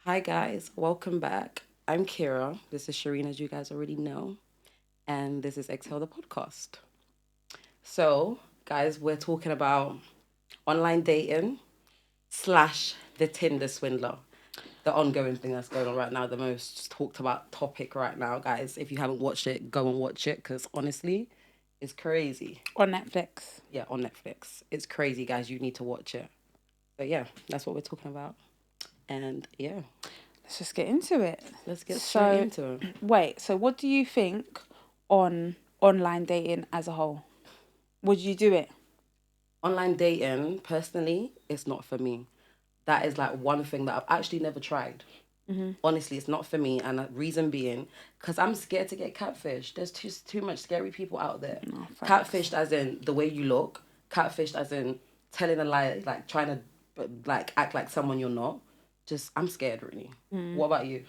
Hi guys, welcome back. I'm Kira. This is Shireen, as you guys already know, and this is Exhale the podcast. So, guys, we're talking about online dating slash the Tinder swindler, the ongoing thing that's going on right now, the most talked about topic right now, guys. If you haven't watched it, go and watch it because honestly, it's crazy. On Netflix. Yeah, on Netflix, it's crazy, guys. You need to watch it. But yeah, that's what we're talking about, and yeah, Let's just get into it. let's get straight So, into it. wait, so what do you think on online dating as a whole? Would you do it? Online dating, personally, it's not for me. That is like one thing that I've actually never tried. Honestly, it's not for me. And the reason being, because I'm scared to get catfished. There's too much scary people out there. No, facts. Catfished as in the way you look, catfished as in telling a lie, like trying to like act like someone you're not. Just, I'm scared really. What about you?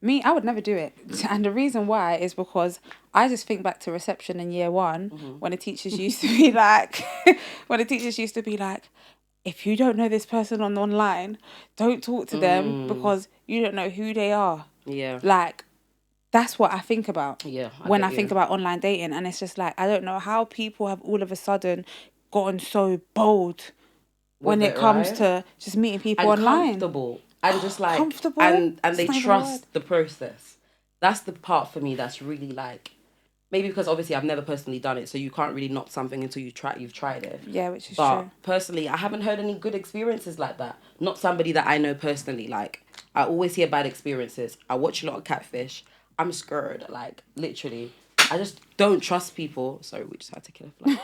Me, I would never do it. And the reason why is because I just think back to reception in year one when the teachers used to be like, when the teachers used to be like, if you don't know this person on online, don't talk to them because you don't know who they are. Yeah. Like, that's what I think about Yeah, I when get I think you. about online dating. And it's just like, I don't know how people have all of a sudden gotten so bold when With it it, comes right? to just meeting people And online. comfortable and just like Comfortable? and they It's not even a word. trust the process. That's the part for me that's really like maybe because obviously I've never personally done it, so you can't really knock something until you've tried it. Yeah, which is But true. personally, I haven't heard any good experiences like that. Not somebody that I know personally. Like I always hear bad experiences. I watch a lot of catfish. I'm scared. Like literally, I just don't trust people. Sorry, we just had to kill a fly.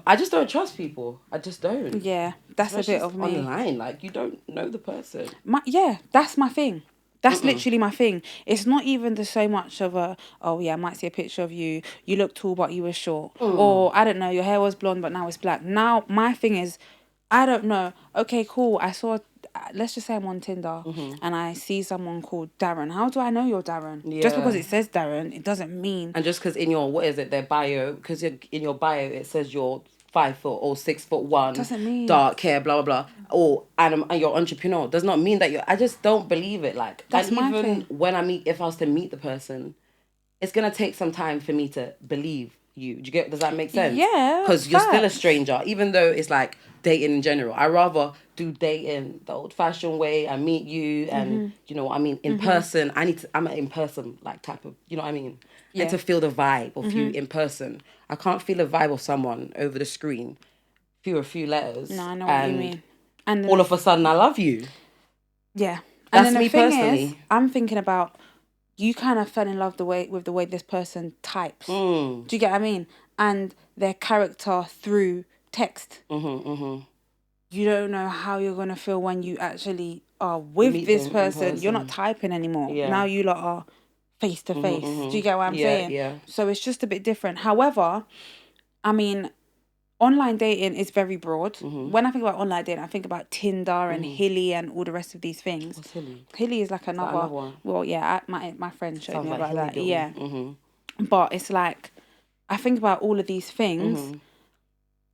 I just don't trust people. I just don't. Yeah, that's a Especially bit of me. online. Like you don't know the person. Yeah, that's my thing. That's literally my thing. It's not even the so much of a, oh yeah, I might see a picture of you. You look tall, but you were short. Or I don't know, your hair was blonde, but now it's black. Now my thing is, I don't know. Okay, cool. I saw, let's just say I'm on Tinder and I see someone called Darren. How do I know you're Darren? Just because Yeah. it says Darren, it doesn't mean. And just because in your what is it their bio, because in your bio it says you're 5 foot or 6 foot 1, Doesn't mean. dark hair, blah blah blah, or and you're entrepreneur, does not mean that you're. I just don't believe it. Like, That's and my even thing. when if I was to meet the person, it's gonna take some time for me to believe you. Do you get? Does that make sense? Yeah, Because you're still a facts. stranger, even though it's like dating in general. I rather do dating the old-fashioned way. I meet you, and you know what I mean in person. I'm an in person like type of. You know what I mean. And Yeah. to feel the vibe of you in person. I can't feel the vibe of someone over the screen through a few No, letters, I know what you and mean. And all then, of a sudden I love you. yeah. And then That's the me thing is, personally. I'm thinking about you kind of fell in love with the way this person types. Mm. Do you get what I mean? And their character through text. You don't know how you're gonna feel when you actually are with Meet this them in person. You're not person. typing anymore. Yeah. Now you lot are face to face. Do you get what I'm Yeah, saying? yeah. So it's just a bit different. However, I mean, online dating is very broad. When I think about online dating, I think about Tinder and Hilly and all the rest of these things. What's silly? Hilly is like Is that another. another one? Well, yeah, my friend showed Sounds me like about hilly that. billy. Yeah, but it's like I think about all of these things.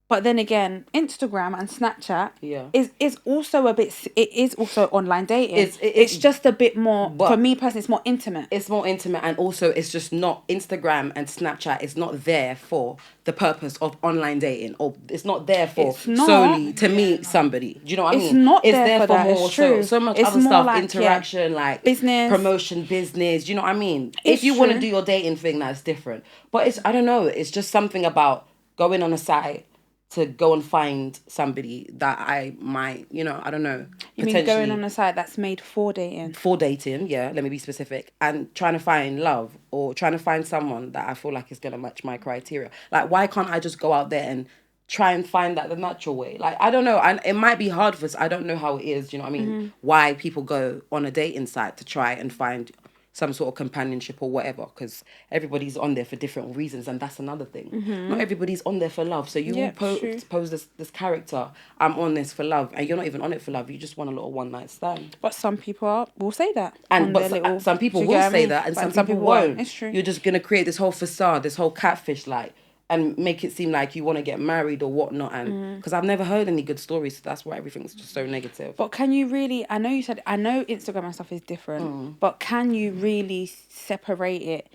But then again, Instagram and Snapchat Yeah. is also a bit. It is also online dating. It's It's just a bit more for but me personally. It's more intimate. it's more intimate, and also it's just not Instagram and Snapchat is not there for the purpose of online dating, or it's not there for It's not. solely to meet somebody. Do you know what I It's mean? not It's there there for for that. It's more, so true. so much It's other more stuff, like, yeah, interaction, like business. promotion, business. Do you know what I mean? It's If you want to true. do your dating thing, that's different. But it's, I don't know, it's just something about going on a site to go and find somebody that I might, I don't know, You mean going on potentially a site that's made for dating? for dating, yeah, let me be specific, and trying to find love or trying to find someone that I feel like is going to match my criteria. Like, why can't I just go out there and try and find that the natural way? Like, I don't know. And it might be hard for us. I don't know how it is. You know what I mean? Why people go on a dating site to try and find some sort of companionship or whatever, because everybody's on there for different reasons, and that's another thing. Not everybody's on there for love. So you will Yep, true. pose this character, I'm on this for love, and you're not even on it for love. You just want a little one night stand. But some people will say that And on but their little. some Do people you will get what I say mean? that, and But some some people people won't. won't. It's true. You're just gonna create this whole facade, this whole catfish, like, and make it seem like you want to get married or whatnot. And because I've never heard any good stories, so that's why everything's just so negative. But can you really, I know Instagram and stuff is different, but can you really separate it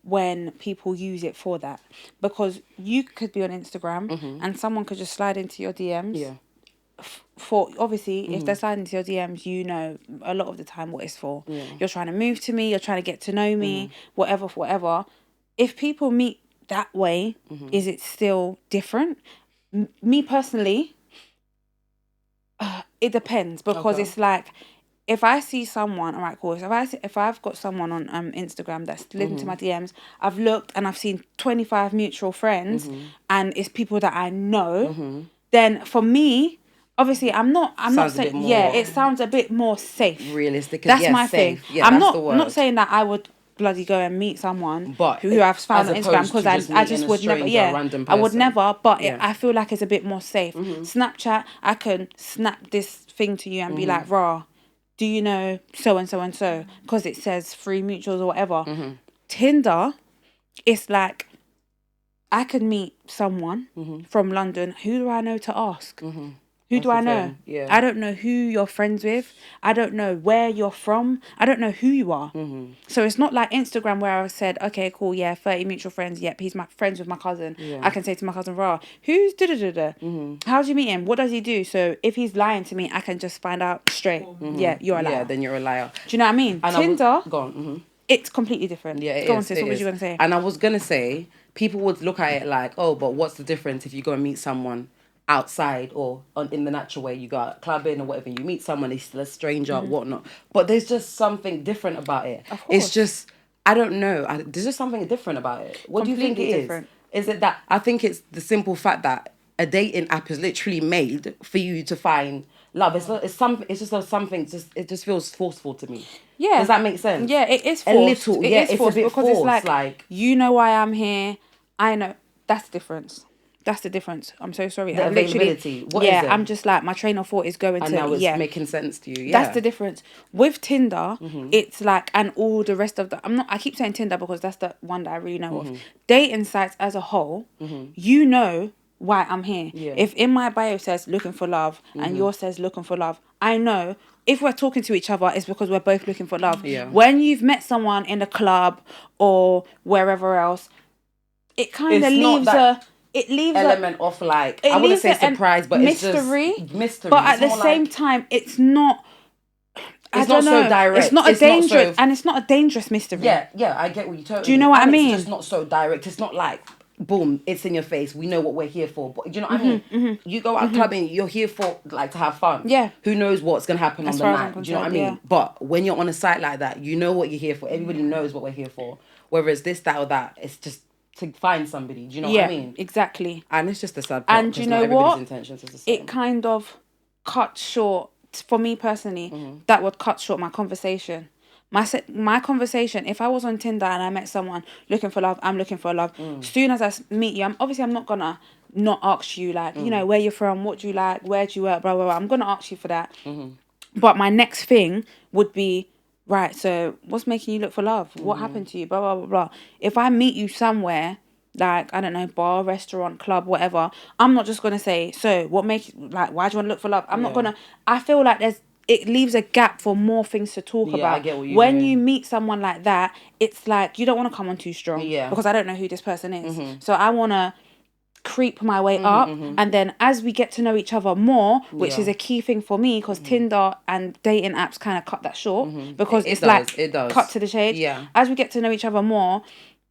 when people use it for that? Because you could be on Instagram and someone could just slide into your DMs. Yeah. For obviously, if they're sliding into your DMs, you know a lot of the time what it's for. Yeah. You're trying to move to me, you're trying to get to know me, whatever. If people meet that way, is it still different? Me personally, it depends, because it's like, if I see someone, all right, cool. If I've got someone on Instagram that's slid into my DMs, I've looked and I've seen 25 mutual friends, and it's people that I know. Then for me, obviously, I'm not saying, it sounds a bit more safe. Realistic. That's my safe. thing. Yeah, I'm that's the word. not saying that I would bloody go and meet someone but who I've found on as Instagram, opposed because to I just would meeting a never. stranger, a Yeah, random I would person. never. But I feel like it's a bit more safe. Snapchat, I can snap this thing to you and be like, "Rah, do you know so and so and so?" Because it says free mutuals or whatever. Tinder, it's like, I could meet someone from London. Who do I know to ask? Who do I know? Yeah. I don't know who you're friends with. I don't know where you're from. I don't know who you are. So it's not like Instagram where I said, okay, cool, yeah, 30 mutual friends. Yep, he's my friends with my cousin. Yeah. I can say to my cousin, Rah, who's da-da-da-da? How do you meet him? What does he do? So if he's lying to me, I can just find out straight. Yeah, you're a liar. Yeah, then you're a liar. Do you know what I mean? And Tinder, go on. it's completely different. Yeah, Go on, sis, what was you going to say? And I was going to say, people would look at it like, oh, but what's the difference if you go and meet someone outside or in the natural way? You go out clubbing or whatever, you meet someone, he's still a stranger, whatnot. But there's just something different about it. Of course. It's just, I don't know. There's just something different about it. What do you think it is? Different. Is it that, I think it's the simple fact that a dating app is literally made for you to find love. It just feels forceful to me. Yeah. Does that make sense? Yeah, it is forced. A little, it's forced a bit because forced. it's like, you know why I'm here. I know. That's the difference. That's the difference. I'm so sorry. The availability. What is it? I'm just like, my train of thought is going and to... now it's making sense to you. Yeah. That's the difference. With Tinder, it's like, and all the rest of the... I keep saying Tinder because that's the one that I really know of. Dating sites as a whole, you know why I'm here. Yeah. If in my bio says looking for love and yours says looking for love, I know if we're talking to each other, it's because we're both looking for love. Yeah. When you've met someone in a club or wherever else, it kind of leaves element of like, I wouldn't say surprise, but mystery. It's just mystery. But at the same time, it's not. It's not so direct. It's not a dangerous, and it's not a dangerous mystery. Yeah, I get what you totally. Do you know what I mean? It's just not so direct. It's not like, boom, it's in your face. We know what we're here for. But do you know what I mean? You go out clubbing, you're here for like to have fun. Yeah. Who knows what's gonna happen on the night? Do you know what I mean? Yeah. But when you're on a site like that, you know what you're here for. Everybody knows what we're here for. Whether it's this, that, or that, it's just to find somebody. Do you know what I mean? Exactly. And it's just a sad plot. And do you know what? Intentions is the same. It kind of cut short, for me personally, that would cut short my conversation. My conversation, if I was on Tinder and I met someone looking for love, I'm looking for love. Soon as I meet you, I'm not gonna not ask you, like, you know, where you're from, what do you like, where do you work, blah, blah, blah. I'm gonna ask you for that. But my next thing would be, right, so what's making you look for love? What happened to you? Blah, blah, blah, blah. If I meet you somewhere, like, I don't know, bar, restaurant, club, whatever, I'm not just going to say, so what makes, like, why do you want to look for love? I'm not going to, I feel like it leaves a gap for more things to talk about. I get what you when mean. you meet someone like that, it's like, you don't want to come on too strong. Yeah. Because I don't know who this person is. So I want to creep my way up, and then as we get to know each other more, which is a key thing for me, because Tinder and dating apps kind of cut that short, because it does cut to the chase. Yeah. As we get to know each other more,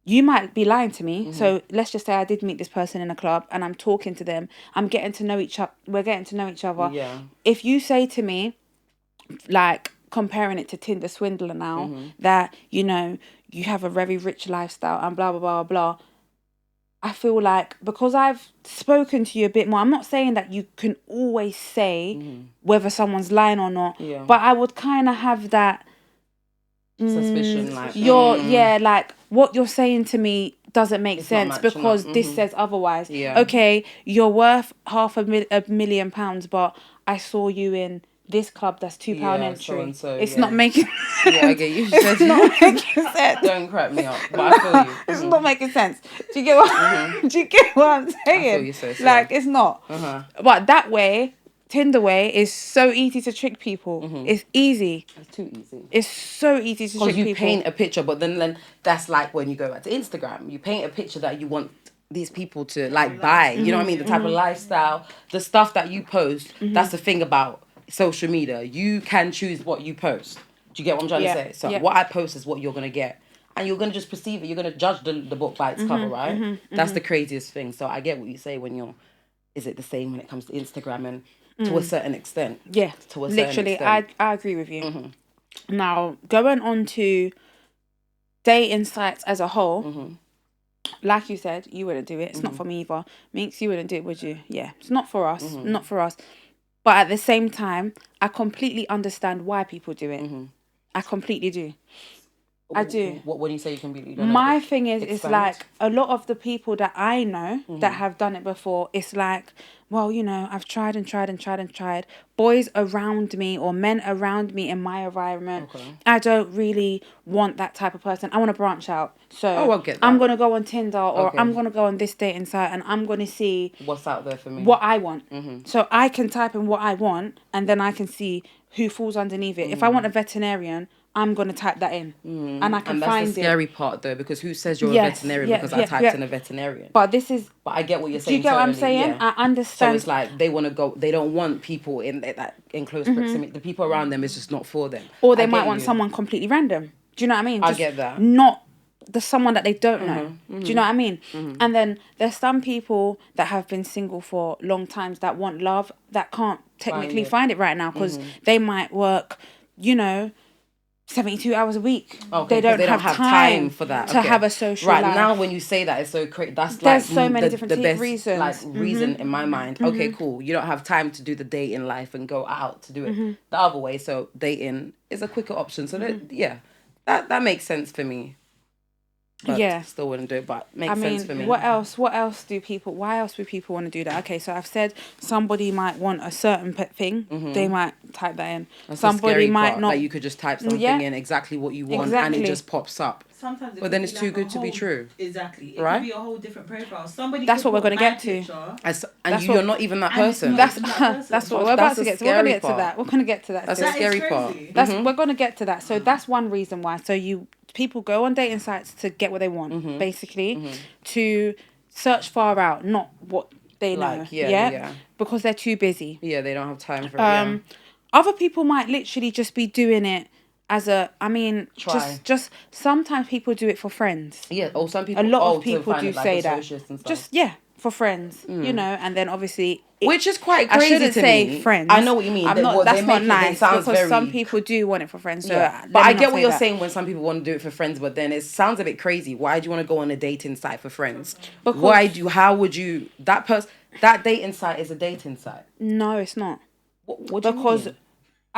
you might be lying to me. So let's just say I did meet this person in a club and I'm talking to them, we're getting to know each other. Yeah. If you say to me, like, comparing it to Tinder Swindler now, that, you know, you have a very rich lifestyle and blah blah blah blah, I feel like, because I've spoken to you a bit more, I'm not saying that you can always say whether someone's lying or not, but I would kind of have that suspicion, like, like, what you're saying to me doesn't make sense because this says otherwise. Okay, you're worth £500,000, but I saw you in this club that's £2 Yeah, entry. so and so, It's yeah. not making Yeah, I get you. it's not making sense. Don't crack me up, but I feel you. It's not making sense. Do you get what? Do you get what I'm saying? I feel you, sis, like yeah. it's not. But that way, Tinder way is so easy to trick people. It's easy. It's too easy. It's so easy to trick Because you people. paint a picture, but then that's like when you go back to Instagram, you paint a picture that you want these people to like buy. You know what I mean? The type of lifestyle, the stuff that you post. That's the thing about social media. You can choose what you post. Do you get what I'm trying to say? So what I post is what you're gonna get, and you're gonna just perceive it. You're gonna judge the book by its cover, right? That's the craziest thing. So I get what you say when you're. Is it the same when it comes to Instagram and to a certain extent? Yeah, to a certain literally, extent. I agree with you. Now going on to dating sites as a whole. Like you said, you wouldn't do it. It's not for me either. Meeks, you wouldn't do it, would you? Yeah, it's not for us. Not for us. But at the same time, I completely understand why people do it. I completely do. I do. What when you say you completely do? My thing is, it's like a lot of the people that I know that have done it before, it's like, well, you know, I've tried and tried and tried and tried. Boys around me or men around me in my environment, I don't really want that type of person. I want to branch out. So I get that. I'm going to go on Tinder or I'm going to go on this dating site and I'm going to see what's out there for me. What I want. So I can type in what I want and then I can see who falls underneath it. If I want a veterinarian, I'm going to type that in and I can find it. And that's the scary part though, because who says you're a veterinarian because I typed in a veterinarian? But I get what you're saying. Do you get what I'm saying? Yeah. I understand. So it's like they want to go, they don't want people in close proximity. The people around them is just not for them. Or they might want someone completely random. Do you know what I mean? I get that. Not someone that they don't know. Do you know what I mean? And then there's some people that have been single for long times that want love that can't technically find it right now because they might work, 72 hours a week. Okay, they don't have time for that. To have a social life. Right, now when you say that, it's so crazy. That's there's so many different the best, reasons. Like, reason in my mind. Okay, cool. You don't have time to do the dating life and go out to do it the other way. So dating is a quicker option. So that makes sense for me. But still wouldn't do it, but makes sense for me. Why else would people want to do that? Okay, so I've said somebody might want a certain thing, they might type that in. That's somebody might part, not. Like you could just type something in exactly what you want and it just pops up. Sometimes but then it's too good to be true. Exactly. It could be a whole different profile. That's what we're going to get to. You're not even that person. That's what we're about to get to. We're going to get to that. We're going to get to that. That's a scary part. We're going to get to that. So that's one reason why. So people go on dating sites to get what they want, basically, to search far out, not what they know. Because they're too busy. Yeah, they don't have time for it. Other people might literally just be doing it as just sometimes people do it for friends. Yeah, or some people. A lot of people do say that. Just for friends, and then obviously. Which is quite crazy to me. I shouldn't say friends. I know what you mean. That's not nice because some people do want it for friends. So but I get what you're saying when some people want to do it for friends, but then it sounds a bit crazy. Why do you want to go on a dating site for friends? That dating site is a dating site? No, it's not. What do you mean?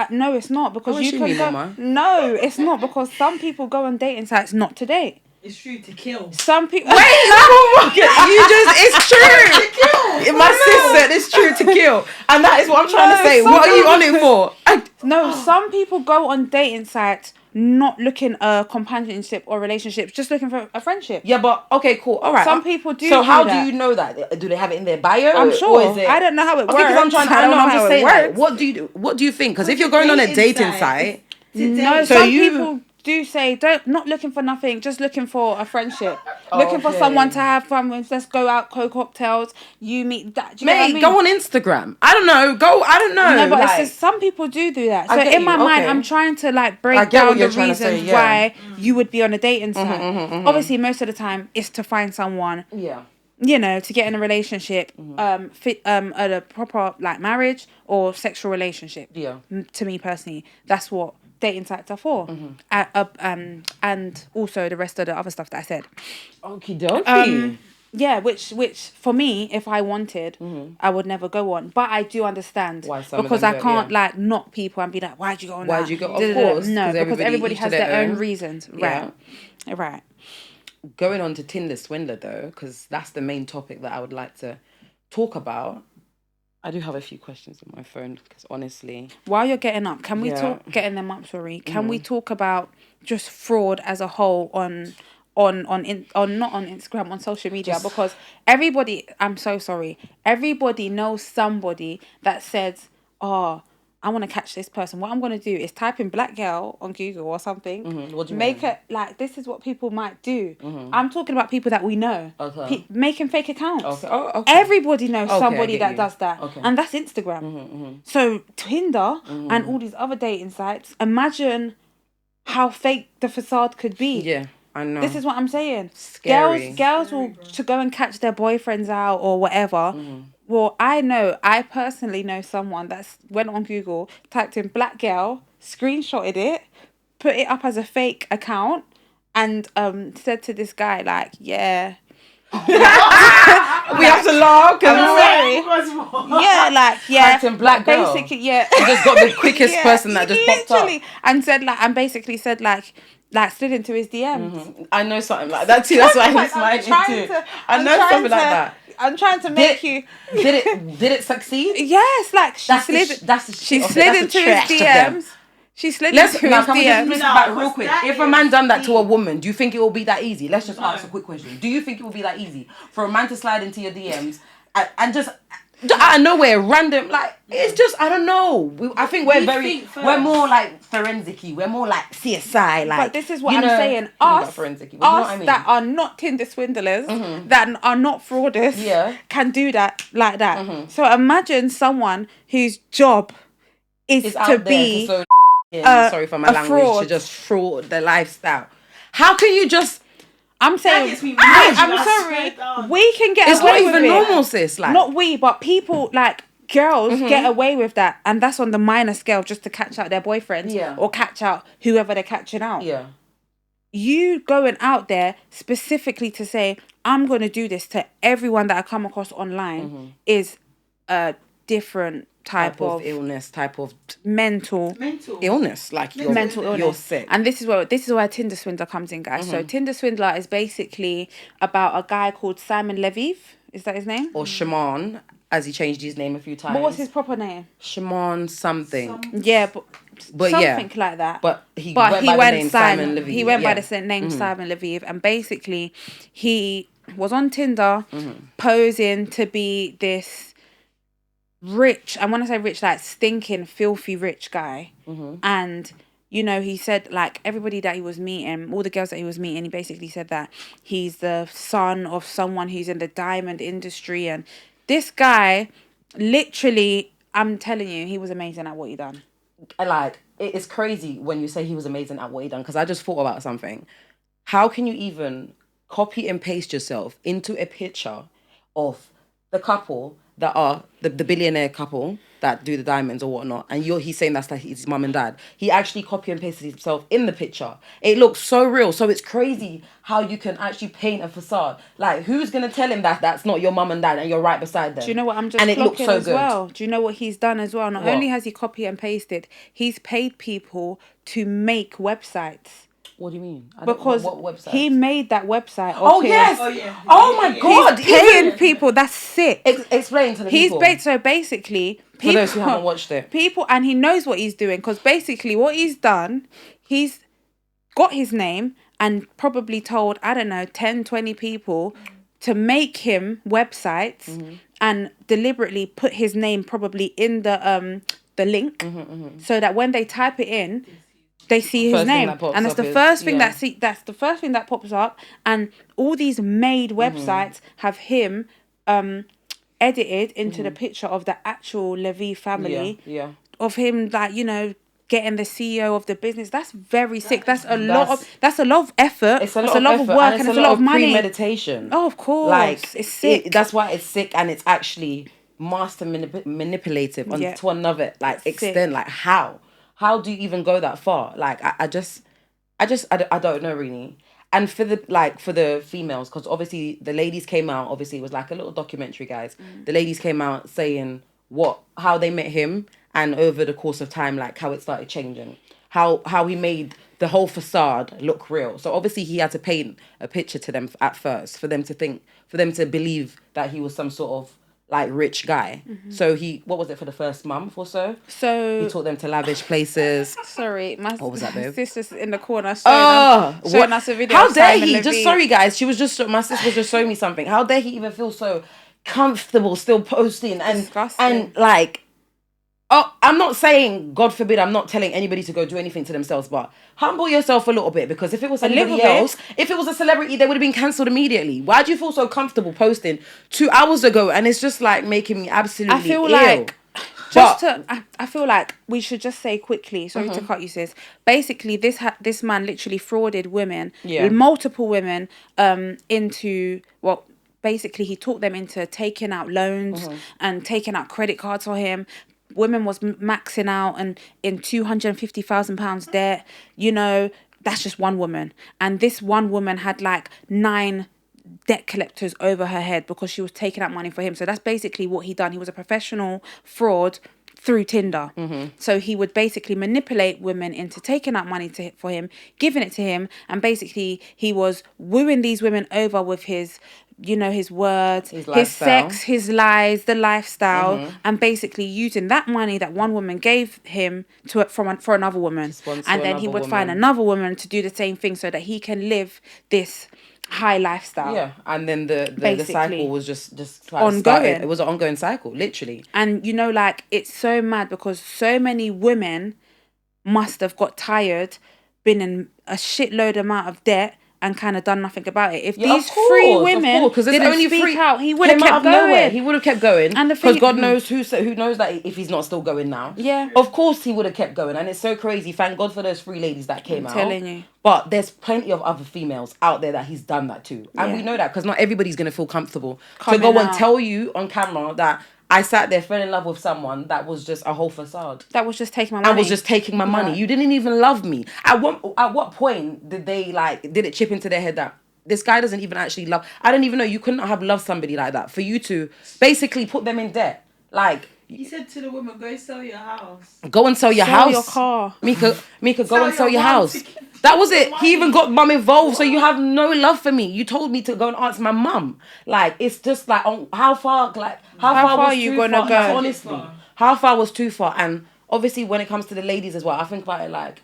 No, it's not because you can go. No, it's not because some people go on dating sites not to date. It's true to kill. Some people. Wait, it's true. To kill. My sis said it's true to kill, and that is what I'm trying to say. What are you on it for? No, some people go on dating sites not looking a companionship or relationships, just looking for a friendship. Yeah, but okay, cool, all right. Some people do. So how do you know that? Do they have it in their bio? I'm sure. Or is it... I don't know how it works. Because I'm trying. I don't know how it works. Like, what do you think? Because if you're going on a dating site, no, some people do say not looking for nothing, just looking for a friendship, looking for someone to have fun with. Let's go out, cocktails. You meet that. Do you know what I mean? Go on Instagram. I don't know. I don't know. No, but it's just some people do that. So in my mind, I'm trying to break down the reasons why you would be on a dating site. Obviously, most of the time, it's to find someone. Yeah. To get in a relationship, a proper marriage or sexual relationship. Yeah. To me personally, that's what dating sites are for, and also the rest of the other stuff that I said. Okie dokie. Yeah, which for me, if I wanted, I would never go on. But I do understand why some because I can't knock people and be like, "Why'd you go on?" Why'd you go? Of course, no, because everybody has their own reasons. Right, right. Going on to Tinder Swindler though, because that's the main topic that I would like to talk about. I do have a few questions on my phone because honestly, While you're getting up, can we Yeah. talk getting them up? Sorry, can we talk about just fraud as a whole on not on Instagram, on social media? Because everybody, I'm so sorry, everybody knows somebody that says, "Oh, I want to catch this person." What I'm gonna do is type in black girl on Google or something. What do you Make mean? it like this is what people might do. I'm talking about people that we know. Okay. Making fake accounts. Okay. Oh, okay. Everybody knows Okay, I somebody get that you. does that, Okay. and that's Instagram. So Tinder and all these other dating sites. Imagine how fake the facade could be. Yeah, I know. This is what I'm saying. Scary. Girls will to go and catch their boyfriends out or whatever. Well, I personally know someone that's went on Google, typed in black girl, screenshotted it, put it up as a fake account, and said to this guy like, yeah. we have to laugh because Yeah, like yeah, Typed in black girl. basically yeah. You just got the quickest person that just popped up. And said like, and basically said like slid into his DMs. I know something like that too. That's why he's smiling too. I know something like that. I'm trying to make you. Did it succeed? Yes, like she That's slid. she slid into his DMs. She slid into his Can we just DMs. listen back real quick? If a man done that to a woman, do you think it will be that easy? Let's just ask a quick question. Do you think it will be that easy for a man to slide into your DMs and just out of nowhere, random, like, it's just, I don't know. I think we're more like forensic-y. We're more like CSI, like. But this is what I'm saying. Us that are not Tinder swindlers, that are not frauders, can do that like that. So imagine someone whose job is to be sorry for my language, fraud. to just fraud their lifestyle. How can you just... I'm saying, I'm sorry, we can get It's away not with even it. normal, sis. Like, Not we, but people, like, girls get away with that. And that's on the minor scale, just to catch out their boyfriends or catch out whoever they're catching out. Yeah. You going out there specifically to say, I'm going to do this to everyone that I come across online is a different type of illness, type of mental illness. Like, mental illness. You're sick. And this is where Tinder Swindler comes in, guys. So Tinder Swindler is basically about a guy called Simon Leviev. Is that his name? Or Shaman, as he changed his name a few times. But what's his proper name? Shaman something. Yeah, but something like that. But he went by the name Simon Leviev. He went by the name Simon Leviev, and basically he was on Tinder posing to be this rich, and when I say rich, like stinking, filthy rich guy. And you know, he said like everybody that he was meeting, all the girls that he was meeting, he basically said that he's the son of someone who's in the diamond industry. And this guy, literally, I'm telling you, he was amazing at what he done. Like, it's crazy when you say he was amazing at what he done, because I just thought about something. How can you even copy and paste yourself into a picture of the couple that are the billionaire couple that do the diamonds or whatnot, and he's saying that's like his mum and dad. He actually copy and pasted himself in the picture. It looks so real. So it's crazy how you can actually paint a facade. Like, who's gonna tell him that that's not your mum and dad and you're right beside them? Do you know what I'm just and it looks clocking so as good. well? Do you know what he's done as well? Not only has he copy and pasted, he's paid people to make websites. What do you mean? Because what website? he made that website. Oh, yes. Oh my God. He's paying people. That's sick. Explain to the people. So basically, people, for those who haven't watched it, and he knows what he's doing, because basically what he's done, he's got his name and probably told, I don't know, 10, 20 people to make him websites and deliberately put his name probably in the link so that when they type it in, they see his name, and that's the first thing that's the first thing that pops up. And all these made websites have him edited into the picture of the actual Levy family. Of him, like, you know, getting the CEO of the business. That's very sick. That's a lot of effort. It's a lot of work, and it's a lot of money. Premeditation. Oh, of course. Like, it's sick. That's why it's sick, and it's actually master manipulative to another extent. Sick. Like, how do you even go that far? Like, I don't know really. And for the females, because obviously the ladies came out, obviously it was like a little documentary, guys. The ladies came out saying how they met him, and over the course of time, like how it started changing, how he made the whole facade look real. So obviously he had to paint a picture to them at first for them to believe that he was some sort of like rich guy. So what was it for the first month or so? So He taught them to lavish places. sorry, my What was that, babe? sister's in the corner showing us a video. How of dare Simon he? Levine. Just sorry, guys. My sister was just showing me something. How dare he even feel so comfortable still posting Disgusting. and like. Oh, I'm not saying, God forbid, I'm not telling anybody to go do anything to themselves, but humble yourself a little bit, because if it was anybody little bit. else, if it was a celebrity, they would have been cancelled immediately. Why do you feel so comfortable posting 2 hours ago? And it's just like making me absolutely I feel ill. like I feel like we should just say quickly. Sorry to cut you, sis. Basically, this man literally frauded women, multiple women, into well. Basically, he talked them into taking out loans and taking out credit cards for him. Women was maxing out and in £250,000 debt. You know, that's just one woman. And this one woman had like 9 debt collectors over her head because she was taking out money for him. So that's basically what he done. He was a professional fraud through Tinder. So he would basically manipulate women into taking out money for him, giving it to him, and basically he was wooing these women over with his, you know, his words, his sex, his lies, the lifestyle, and basically using that money that one woman gave him for another woman, and then he would find another woman to do the same thing so that he can live this high lifestyle. Yeah, and then the cycle was just ongoing. It was an ongoing cycle, literally. And you know, like, it's so mad because so many women must have got tired, been in a shitload amount of debt, and kind of done nothing about it. If these 3 women didn't speak out, he would have kept going. He would have kept going. And because God knows who knows that if he's not still going now. Yeah. Of course he would have kept going. And it's so crazy. Thank God for those 3 ladies that came out. I'm telling you. But there's plenty of other females out there that he's done that to. And we know that because not everybody's going to feel comfortable to go and tell you on camera that I sat there, fell in love with someone that was just a whole facade. That was just taking my money. I was just taking my money. You didn't even love me. At what point did it chip into their head that this guy doesn't even actually love? I don't even know. You couldn't have loved somebody like that for you to basically put them in debt. Like, he said to the woman, go sell your house. Go and sell your house. Your car. Mika, go and sell your house. That was it. He even got mum involved. So you have no love for me. You told me to go and ask my mum. Like, it's just like, how far are you gonna go? Honestly, how far was too far? And obviously, when it comes to the ladies as well, I think about it like,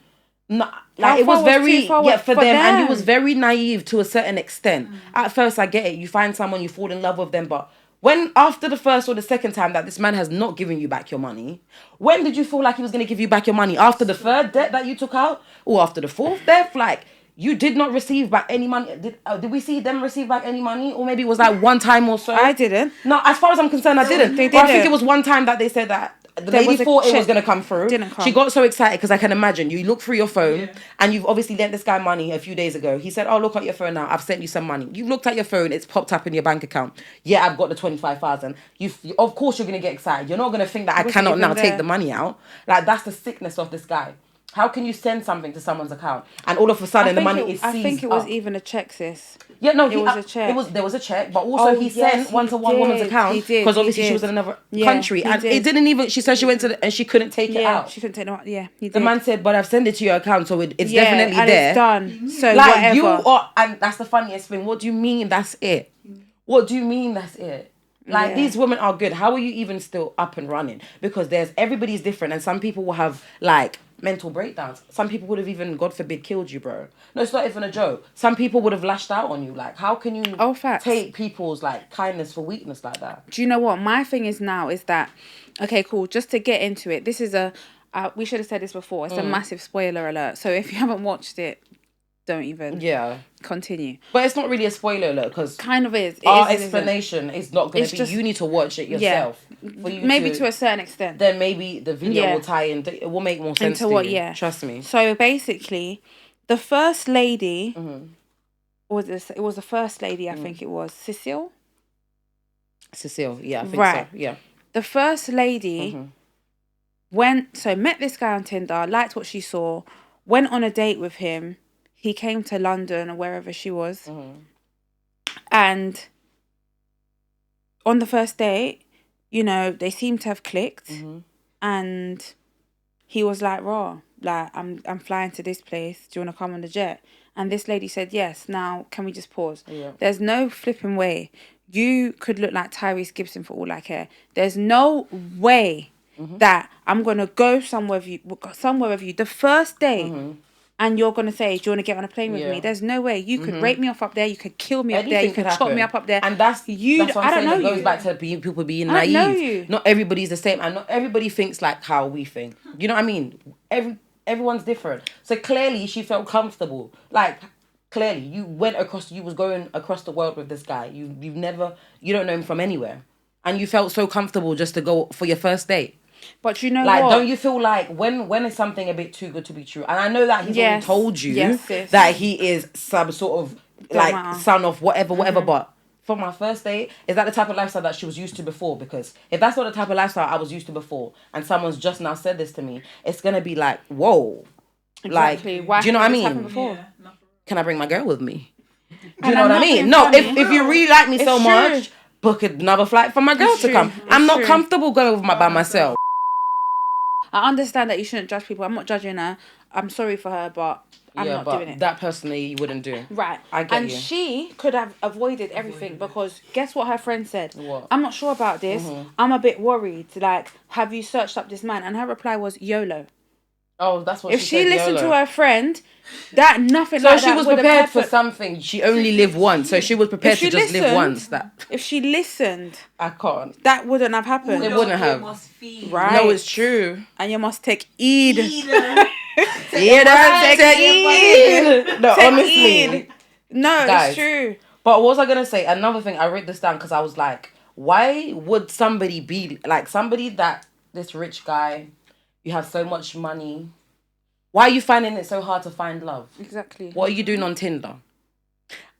no, like it was very for them, and you was very naive to a certain extent. At first, I get it. You find someone, you fall in love with them, but when after the first or the second time that this man has not given you back your money, when did you feel like he was going to give you back your money? After the 3rd debt that you took out, or after the 4th debt? Like, you did not receive back any money. Did we see them receive back any money, or maybe it was like one time or so? I didn't. No, as far as I'm concerned, I didn't. They didn't. I think didn't. it was one time that they said that. The lady thought it was going to come through. Didn't come. She got so excited because I can imagine. You look through your phone and you've obviously lent this guy money a few days ago. He said, oh, look at your phone now. I've sent you some money. You looked at your phone. It's popped up in your bank account. Yeah, I've got the 25,000. Of course, you're going to get excited. You're not going to think that I cannot now take the money out. Like, that's the sickness of this guy. How can you send something to someone's account and all of a sudden the money is seized I think it was even a check, sis. Yeah, no, it was a check. There was a check, but also he sent one to one woman's account because obviously she was in another country, and it didn't even. She said she went to and she couldn't take it out. She couldn't take it out. Yeah, he did. The man said, "But I've sent it to your account, so it's definitely and there. It's done. So like whatever. you are, and that's the funniest thing. What do you mean that's it? What do you mean that's it? Like, these women are good. How are you even still up and running? Because everybody's different, and some people will have like mental breakdowns. Some people would have even, God forbid, killed you, bro. No, it's not even a joke. Some people would have lashed out on you. Like, how can you take people's like kindness for weakness like that? Do you know what my thing is now? Is that okay? Cool. Just to get into it, this is we should have said this before. It's a massive spoiler alert. So if you haven't watched it, don't even continue. But it's not really a spoiler alert because kind of is. Our explanation is not going to be. You need to watch it yourself. For you maybe to a certain extent. Then maybe the video will tie in. It will make more sense to you. Yeah, trust me. So basically, the first lady it was the first lady. I think it was Cecile. Yeah, I think so. Yeah. The first lady met this guy on Tinder, liked what she saw, went on a date with him. He came to London or wherever she was. And on the first date, you know, they seemed to have clicked. And he was like, raw, like, I'm flying to this place. Do you want to come on the jet? And this lady said, yes. Now, can we just pause? Yeah. There's no flipping way you could look like Tyrese Gibson for all I care. There's no way that I'm gonna go somewhere with you the first day. And you're gonna say, "Do you want to get on a plane with me?" There's no way. You could rape me off up there. You could kill me up there. You could chop me up there. And that's what I'm saying. It goes back to people being naive. I don't know you. Not everybody's the same, and not everybody thinks like how we think. You know what I mean? Everyone's different. So clearly, she felt comfortable. Like clearly, you was going across the world with this guy. You don't know him from anywhere, and you felt so comfortable just to go for your first date. But you know like, what? Don't you feel like when is something a bit too good to be true? And I know that he's already told you that he is some sort of son of whatever, but for my first date, is that the type of lifestyle that she was used to before? Because if that's not the type of lifestyle I was used to before, and someone's just now said this to me, it's gonna be like, whoa. Exactly. Like, do you know what I mean? Before? Can I bring my girl with me? Do you know what I mean? No, if you really like me so much, book another flight for my girl to come. I'm not comfortable going by myself. I understand that you shouldn't judge people. I'm not judging her. I'm sorry for her, but I'm not doing it. That personally you wouldn't do. Right. I get and you. She could have avoided everything because guess what her friend said? What? I'm not sure about this. I'm a bit worried. Like, have you searched up this man? And her reply was YOLO. Oh, that's what if she said, listened YOLO. to her friend, that nothing so like she that was would prepared have for something. She only lived once, so she was prepared to just live once. If she listened, I can't. That wouldn't have happened. It wouldn't have. Right. No, it's true. And you must take heed. Yeah, that's take heed. No, honestly. No, guys, it's true. But what was I gonna say? Another thing, I wrote this down because I was like, why would somebody be like somebody that this rich guy, you have so much money, why are you finding it so hard to find love? Exactly. What are you doing on Tinder?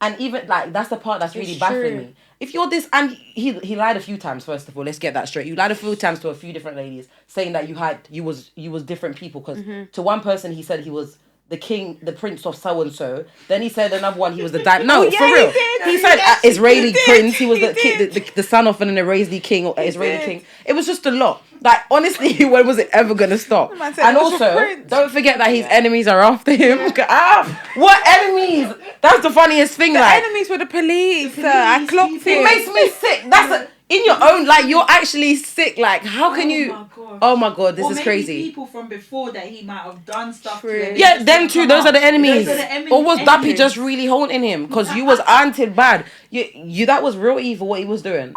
And even like that's the part that's really baffling me. If you're this, and he lied a few times. First of all, let's get that straight. You lied a few times to a few different ladies, saying that you was different people. Because to one person he said he was the king, the prince of so and so. Then he said another one he was the No, for real. He said Israeli prince. He was the son of an Israeli king or Israeli king. It was just a lot. Like honestly, when was it ever gonna stop? And also, don't forget that his enemies are after him. What enemies? That's the funniest thing. The like enemies were the police. I clocked it. It makes me sick. That's in your own. Like you're actually sick. Like how can you? Oh my god, this is crazy. People from before that he might have done stuff to. Yeah, them too. Those are the enemies. Or was Dappy just really haunting him? Because you was anted bad. You that was real evil what he was doing.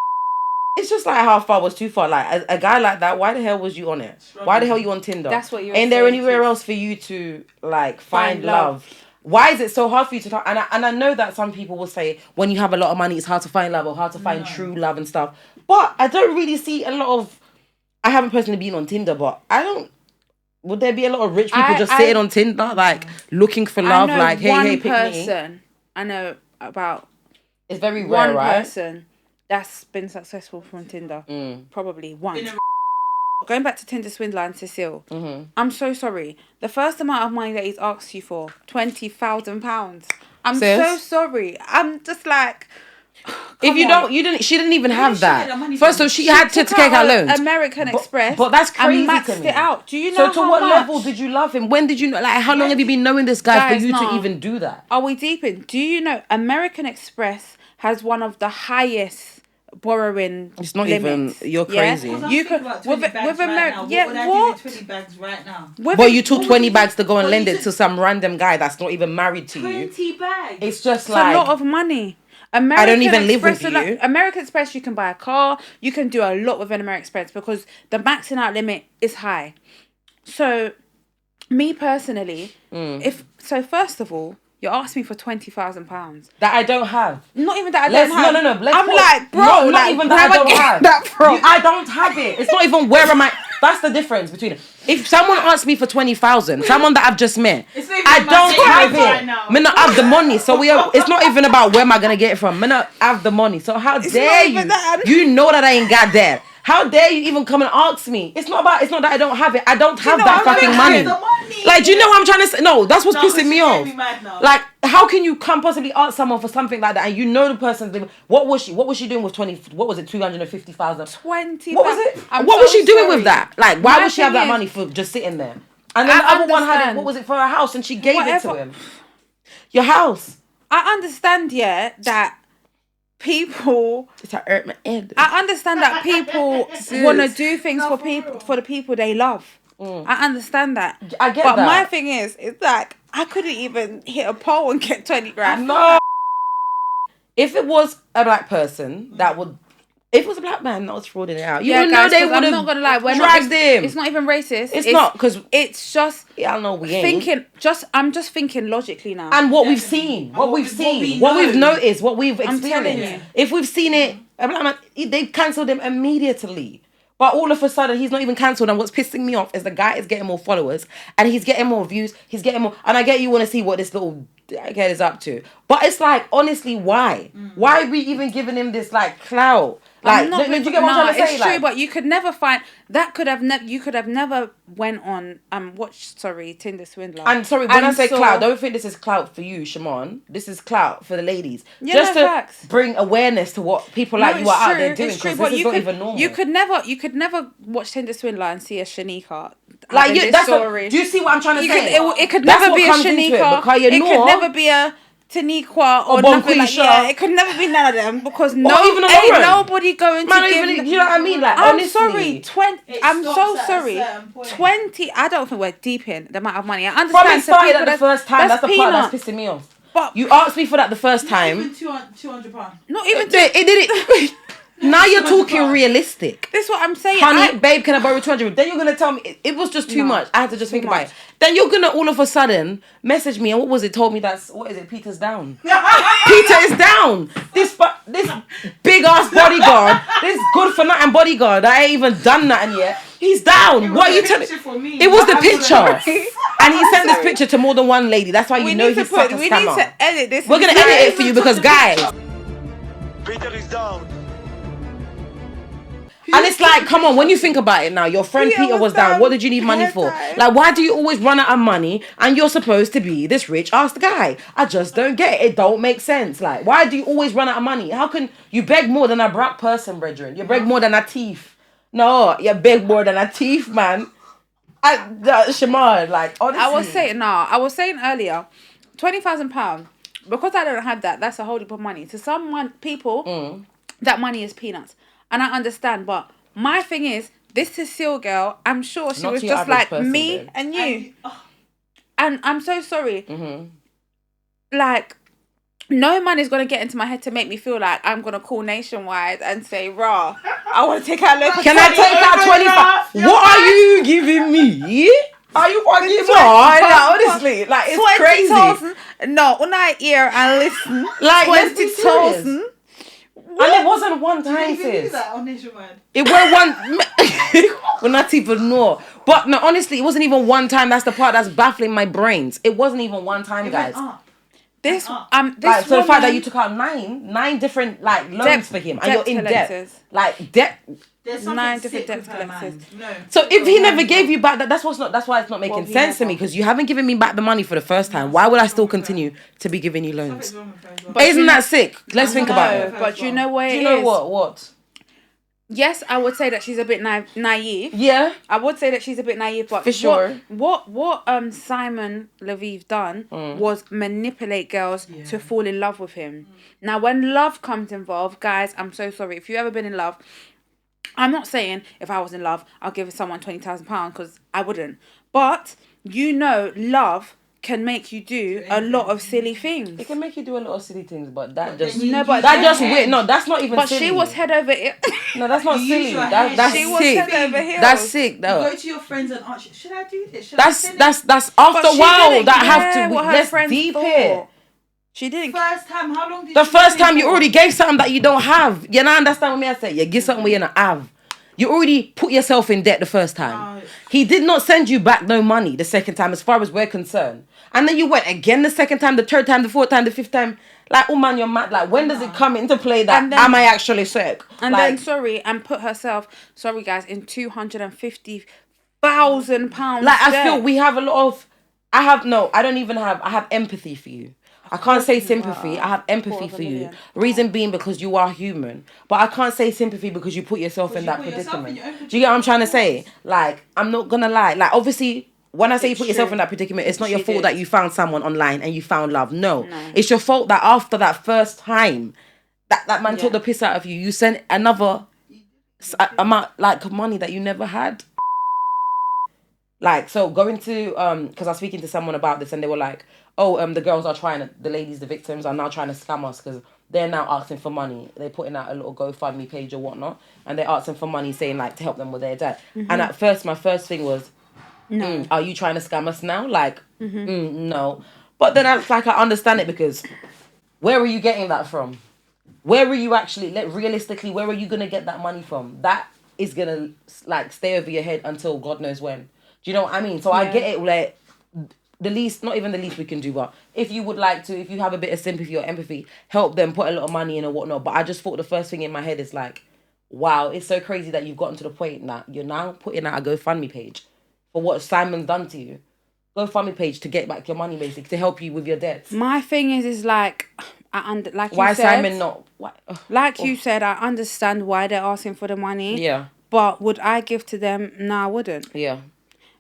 It's just like how far was too far. Like a guy like that, why the hell was you on it? Why the hell you on Tinder? That's what you're Ain't there anywhere else for you to like find love? Why is it so hard for you to find? And I know that some people will say when you have a lot of money, it's hard to find love or hard to find true love and stuff. But I don't really see a lot of. I haven't personally been on Tinder, but I don't. Would there be a lot of rich people just sitting on Tinder, like looking for love? Like, hey, pick me. I know about. It's very rare, right? One person that's been successful from Tinder. Probably one. Going back to Tinder Swindler and Cecile, I'm so sorry. The first amount of money that he's asked you for, £20,000. I'm so sorry. I'm just like, if you don't, she didn't even have that. First, so she had to take out loans. American Express, but that's crazy and maxed to me. it out. Do you know? So to what level did you love him? When did you know? Like, how long have you been knowing this guy for you to even do that? Are we deep in? Do you know American Express has one of the highest borrowing it's not limits. Even you're crazy. You could with America. What? 20 bags right now. But you took 20 bags to go and lend it to some random guy that's not even married to 20 bags. It's just like a lot of money. American I don't even live with you. American Express, you can buy a car. You can do a lot with an American Express because the maxing out limit is high. So, me personally, first of all, you asked me for £20,000 that I don't have. Not even that I don't have. No. I'm like, bro, not even that I don't have. That from? I don't have it. It's not even where am I. That's the difference between it. If someone asks me for 20,000, someone that I've just met, I don't have it. Me not have the money, so it's not even about where am I gonna get it from. Me not have the money, so how dare you? You know that I ain't got that. How dare you even come and ask me? It's not that I don't have it. I don't have that fucking money. Like, do you know what I'm trying to say? No, that's what's pissing me off. Like, how can you come possibly ask someone for something like that and you know the person's living? What was she doing with 20? What was it? 250,000. 20. What was it? What was she doing with that? Like, why would she have that money for just sitting there? And then the other one had it. What was it for her house? And she gave it to him. Your house. I understand, that people. It's a hurt my end. I understand that people want to do things for the people they love. I understand that. I get but that. my thing is, it's like I couldn't even hit a pole and get 20 grand. No. If it was a black person, that would. If it was a black man that was frauding it out, you would know they would have. I'm not gonna lie, dragged him. It's not even racist. It's not because it's just. Yeah, I know we ain't. I'm just thinking logically now. And what we've seen, what we've noticed, what we've experienced. If we've seen it, a black man, they cancelled him immediately. But all of a sudden, he's not even cancelled. And what's pissing me off is the guy is getting more followers and he's getting more views. He's getting more. And I get you want to see what this little dickhead is up to. But it's like, honestly, why? Why are we even giving him this, like, clout? Like, do you get what I'm trying to say? It's true, but you could never find that. You could have never went on watched Tinder Swindler. And sorry, when I say clout, don't think this is clout for you, Shimon. This is clout for the ladies, just to bring awareness to what people like you are out there doing. Because this is not even normal. You could never watch Tinder Swindler and see a Shanika. Like do you see what I'm trying to say? It could never be a Shanika. It could never be a Taniqua or nothing like it could never be none of them because nobody going to give. You know what I mean? Like, I'm honestly, sorry. I'm so sorry. 20. I don't think we're deep in the amount of money. I understand. Probably started at the first time. That's the part that's pissing me off. But you asked me for that the first time. £200. Not even. It did it. Now you're talking realistic. This is what I'm saying. Honey, babe, can I borrow 200? Then you're going to tell me it was just too much. I had to just think about it. Then you're going to all of a sudden message me. And what was it? Told me Peter's down. Peter is down. This big ass bodyguard. This good for nothing bodyguard. I ain't even done nothing yet. He's down. What are you telling me? It was the picture. And he sent this picture to more than one lady. That's why you know he's such a scammer. We need to edit this. We're going to edit it for you because guys. Peter is down. And it's like, come on, when you think about it now, your friend Peter was down. What did you need money for? Like, why do you always run out of money and you're supposed to be this rich ass guy? I just don't get it. It don't make sense. Like, why do you always run out of money? How can you beg more than a black person, brethren? You beg more than a thief. No, you beg more than a thief, man. Shimon, like, honestly. I was saying earlier, £20,000, because I don't have that, that's a whole heap of money. To people, that money is peanuts. And I understand, but my thing is, this Cecile girl, I'm sure she was just like me and you. And I'm so sorry. Like, no man is going to get into my head to make me feel like I'm going to call Nationwide and say, rah, I want to take out local. Can I take out 25? What are you giving me? Are you fucking honestly, like, it's crazy. No, when I hear and listen, like, 20,000. And it wasn't one time, sis. It was one. We're not even know. But no, honestly, it wasn't even one time. That's the part that's baffling my brains. It wasn't even one time, guys. This so the fact that you took out nine different loans for him, and you're in debt, There's 9 different debt collectors. No. So if he never gave you back, that's why it's not making sense to me, because you haven't given me back the money for the first time. Why would I still continue to be giving you loans? But isn't that sick? Let's think about it. But you know what it is? Do you know what? Yes, I would say that she's a bit naive. Yeah, I would say that she's a bit naive, but for sure. What Simon Leviev done was manipulate girls to fall in love with him. Now, when love comes involved, guys, I'm so sorry. If you've ever been in love, I'm not saying if I was in love, I'll give someone £20,000 because I wouldn't. But love can make you do a lot of silly things. It can make you do a lot of silly things, but that's not even but silly. She was head over ears. No, that's not silly. That's she sick. Was head over heels. That's sick. Though. You go to your friends and ask, should I do this? That's after a while that have to. Let's deep here. She didn't. First time, how long did the first time you already gave something that you don't have. You don't understand what me I say? You give something where you don't have. You already put yourself in debt the first time. He did not send you back no money the second time, as far as we're concerned. And then you went again the second time, the third time, the fourth time, the fifth time. Like, oh man, you're mad. Like, when does it come into play that am I actually sick? And then, and put herself, guys, in £250,000. Like, I feel we have a lot of, I have empathy for you. I can't say sympathy. I have empathy for you. Reason being because you are human. But I can't say sympathy because you put yourself in that predicament. Do you get what I'm trying to say? Like, I'm not going to lie. Like, obviously, when I say you put yourself in that predicament, it's not your fault that you found someone online and you found love. No. It's your fault that after that first time, that man took the piss out of you. You sent another amount like of money that you never had. Like, so going to because I was speaking to someone about this and they were like, oh, the girls are the ladies, the victims are now trying to scam us because they're now asking for money. They're putting out a little GoFundMe page or whatnot, and they're asking for money, saying like to help them with their debt. And at first, my first thing was, no, are you trying to scam us now? Like, no. But then I understand it because where are you getting that from? Where are you actually, realistically, where are you going to get that money from? That is going to like stay over your head until God knows when. Do you know what I mean? So I get it, like, not even the least we can do, but if you would like to, if you have a bit of sympathy or empathy, help them, put a little money in or whatnot. But I just thought the first thing in my head is like, wow, it's so crazy that you've gotten to the point that you're now putting out a GoFundMe page for what Simon's done to you. GoFundMe page to get back your money, basically, to help you with your debts. My thing is like, like why you said, Simon not? Why, you said, I understand why they're asking for the money. Yeah. But would I give to them? No, I wouldn't. Yeah.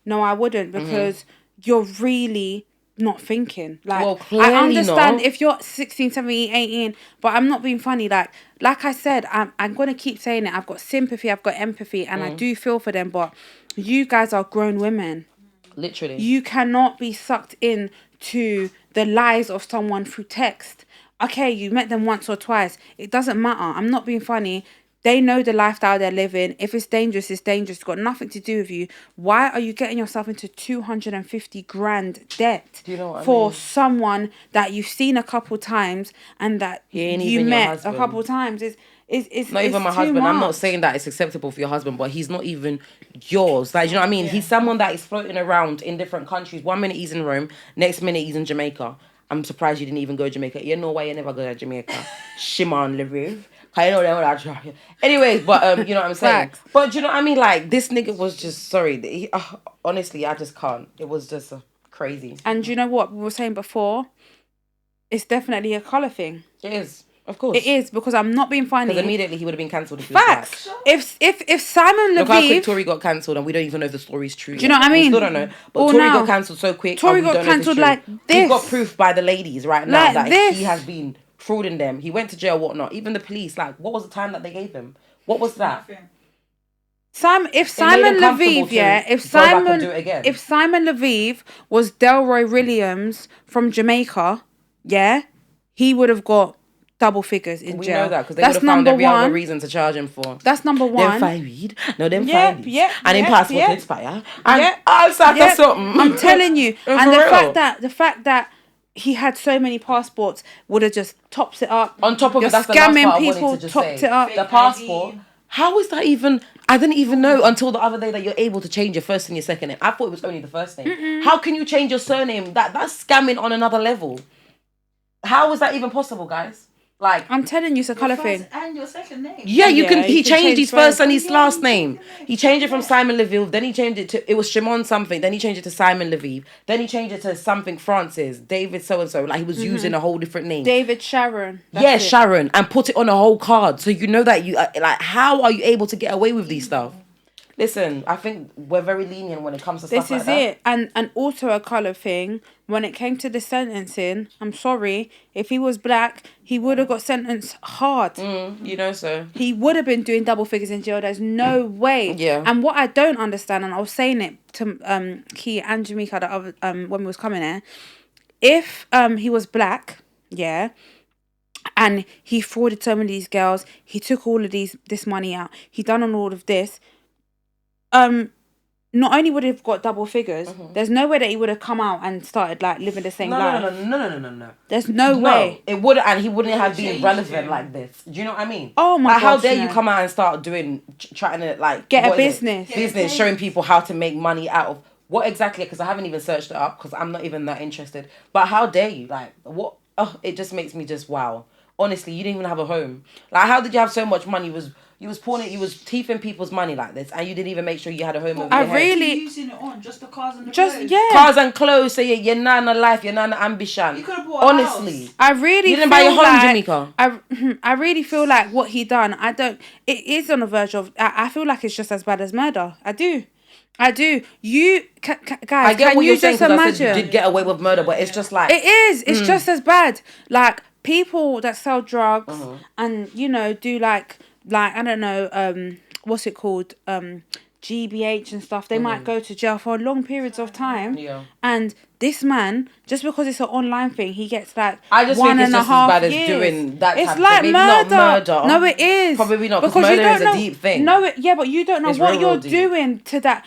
No, I wouldn't, because you're really not thinking. Like, well, clearly I understand not. if you're 16, 17, 18, but I'm not being funny. Like I said, I'm going to keep saying it. I've got sympathy, I've got empathy, and I do feel for them, but you guys are grown women. Literally. You cannot be sucked in to the lies of someone through text. Okay, you met them once or twice. It doesn't matter. I'm not being funny. They know the lifestyle they're living. If it's dangerous, it's dangerous. It's got nothing to do with you. Why are you getting yourself into 250 grand debt for someone that you've seen a couple times and that you met a couple times? It's not even my husband. much. I'm not saying that it's acceptable for your husband, but he's not even yours. Like, you know what I mean? Yeah. He's someone that is floating around in different countries. 1 minute he's in Rome, next minute he's in Jamaica. I'm surprised you didn't even go to Jamaica. You know why you never go to Jamaica? Shimon Lviv. Anyways, but you know what I'm saying. Facts. But you know what I mean? Like, this nigga was just sorry. Honestly, I just can't. It was just crazy. And you know what we were saying before? It's definitely a colour thing. It is. Of course. It is, because I'm not being funny. Because immediately he would have been cancelled if he was Facts. Black. If Simon Lviv... Look how quick Tory got cancelled and we don't even know if the story's true. Do you know what I mean? We still don't know. But Tory got cancelled so quick. Tory got cancelled like this. We've got proof by the ladies right now that he has been frauding them. He went to jail, whatnot. Even the police, like, what was the time that they gave him? What was that? If Simon Lviv was Delroy Williams from Jamaica, he would have got double figures in jail. We know that because they would have found every other reason to charge him for. That's number one. Them find weed. No, them find weed. And in passport expire. And all sorts of something. I'm telling you. And the fact that he had so many passports would have just topped it up. On top of it, that's the last part I wanted to just say. It up. The passport. How is that even... I didn't even know until the other day that you're able to change your first and your second name. I thought it was only the first name. Mm-mm. How can you change your surname? That's scamming on another level. How is that even possible, guys? Like, I'm telling you, it's a colour thing. And your second name. Yeah, you can. He changed his first and his last name. He changed it from Simon Lviv. Then he changed it to, it was Shimon something. Then he changed it to Simon Lviv. Then he changed it to something Francis, David so and so. Like, he was using a whole different name. David Sharon. Sharon, and put it on a whole card. So you know that you like. How are you able to get away with these stuff? Listen, I think we're very lenient when it comes to stuff like that. This is it. And also a colour thing. When it came to the sentencing, I'm sorry, if he was black, he would have got sentenced hard. You know so. He would have been doing double figures in jail. There's no way. Yeah. And what I don't understand, and I was saying it to Key and Jamaica the other, when we was coming here, if he was black, and he frauded so many of these girls, he took all of this money out, he done on all of this, not only would he have got double figures, there's no way that he would have come out and started like living the same life. No. There's no way. It would, and he wouldn't have been relevant like this. Do you know what I mean? Oh my god! How dare you come out and start trying to like get a business, showing people how to make money out of what exactly? Because I haven't even searched it up because I'm not even that interested. But how dare you? Like what? Oh, it just makes me just wow. Honestly, you didn't even have a home. Like, how did you have so much money? You was thieving people's money like this, and you didn't even make sure you had a home over your head. Using it on just the cars and the clothes. Cars and clothes. So you're not a life, you're not an ambition. You could have bought a house. I really you didn't buy a home, Jamaica. I really feel like what he done. It is on the verge of. I feel like it's just as bad as murder. I do. You guys, I get can what you you're saying, just imagine? I said you did get away with murder, but it's just like it is. It's just as bad. Like people that sell drugs Uh-huh. and, you know, do like I don't know, what's it called? GBH and stuff, they might go to jail for long periods of time. Yeah. And this man, just because it's an online thing, he gets like I just one think it's and a just half as bad years. as doing that It's type like of thing. Maybe murder. not murder. No, it is. Probably not, because Because you murder don't is a know, deep thing. No, yeah, but you don't know It's what real you're deep. doing to that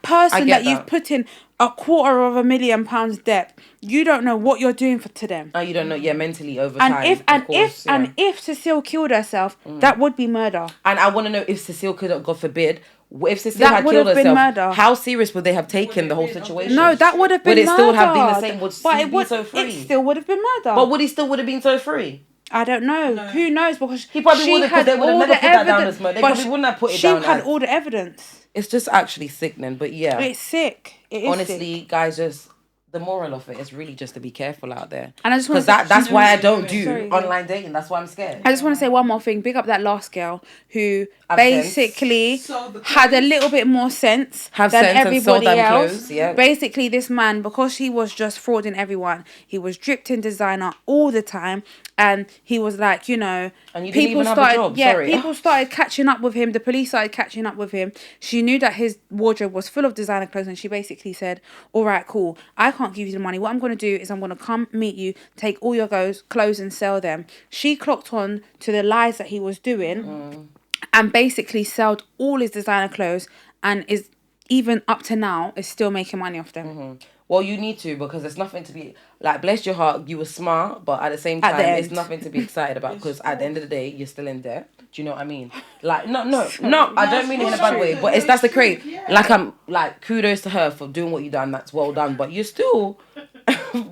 person get that you've that. put in £250,000 debt. You don't know what you're doing to them. Oh, you don't know, yeah, mentally over And time. if Cecile killed herself, that would be murder. And I want to know if Cecile could have, God forbid, if Cecile That had would killed have been herself, murder. how serious would they have taken the whole situation? No, that would have been Would it still have been the murder. same? Would But he it be would. so free? It still would have been murder. But would he still would have been so free? I don't know. Who knows? Because He probably she would have, because had they would have all never the put that down evidence. as murder. They But probably wouldn't have put it she down had as... all the evidence. It's just actually sickening, but yeah. It's sick. It is Honestly, sick. guys, just... The moral of it is really just to be careful out there. And I just want Because to that's why I don't do Sorry, yeah. online dating. That's why I'm scared. I just want to say one more thing. Big up that last girl who Have basically Sold the had a clothes. little bit more sense Have than sense and sell everybody them else. clothes, yeah. Basically, this man, because he was just frauding everyone, he was dripped in designer all the time, and he was like, you know, And you didn't even have a job, yeah, sorry. people started catching up with him. The police started catching up with him. She knew that his wardrobe was full of designer clothes, and she basically said, "All right, cool. I can't give you the money. What I'm going to do is I'm going to come meet you, take all your clothes and sell them." She clocked on to the lies that he was doing, and basically sold all his designer clothes, and is even up to now is still making money off them. Well, you need to, because there's nothing to be... Like, bless your heart, you were smart, but at the same At time, the it's end. nothing to be excited about, because at the end of the day, you're still in debt. Do you know what I mean? Like, no, I don't mean it in a bad way, but that's the craze. Like, I'm like, kudos to her for doing what you done. That's well done, but you're still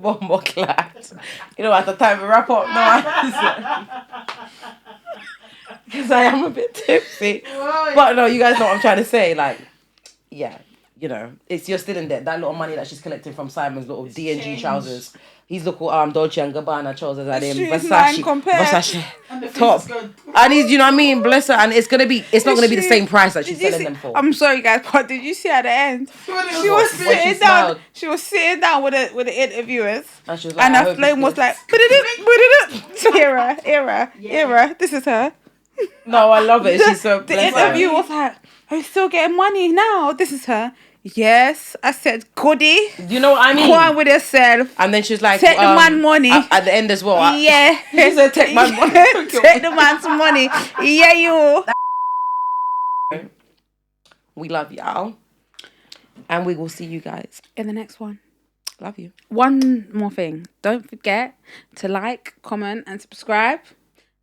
one more class. You know, at the time we wrap up, because I am a bit tipsy. But no, you guys know what I'm trying to say. Like, yeah, you know, you're still in debt. That little money that she's collecting from Simon's little D&G trousers. His little Dolce and Gabbana trousers are them Versace And the top. faces go, And he's, you know what I mean? Bless her. And it's not gonna be the same price that she's selling them for. I'm sorry, guys, but did you see at the end? She was When she sitting down. smiled. She was sitting down with the interviewers, And she was like, and I her hope flame it's was good. like, era. This is her. No, I love it. She's so The bless her. interview was like, "Are you still getting money now?" This is her. Yes, I said, "Goody, You know what I mean? go on with yourself. And then she's like, Take the man money." At the end as well. Yeah, She said, take my money. take the man's money. Yeah, you. We love y'all. And we will see you guys. In the next one. Love you. One more thing. Don't forget to like, comment, and subscribe.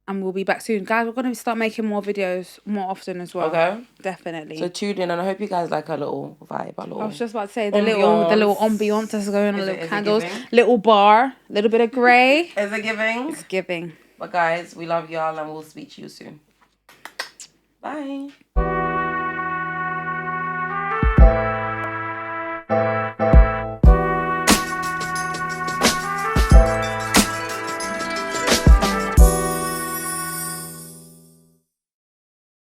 And we'll be back soon. Guys, we're going to start making more videos more often as well. Okay. Definitely. So tune in, and I hope you guys like our little vibe. Our little... I was just about to say the little ambiance that's going on, Is little it candles, giving? little bar, little bit of grey. Is it giving? It's giving. But guys, we love y'all, and we'll speak to you soon. Bye.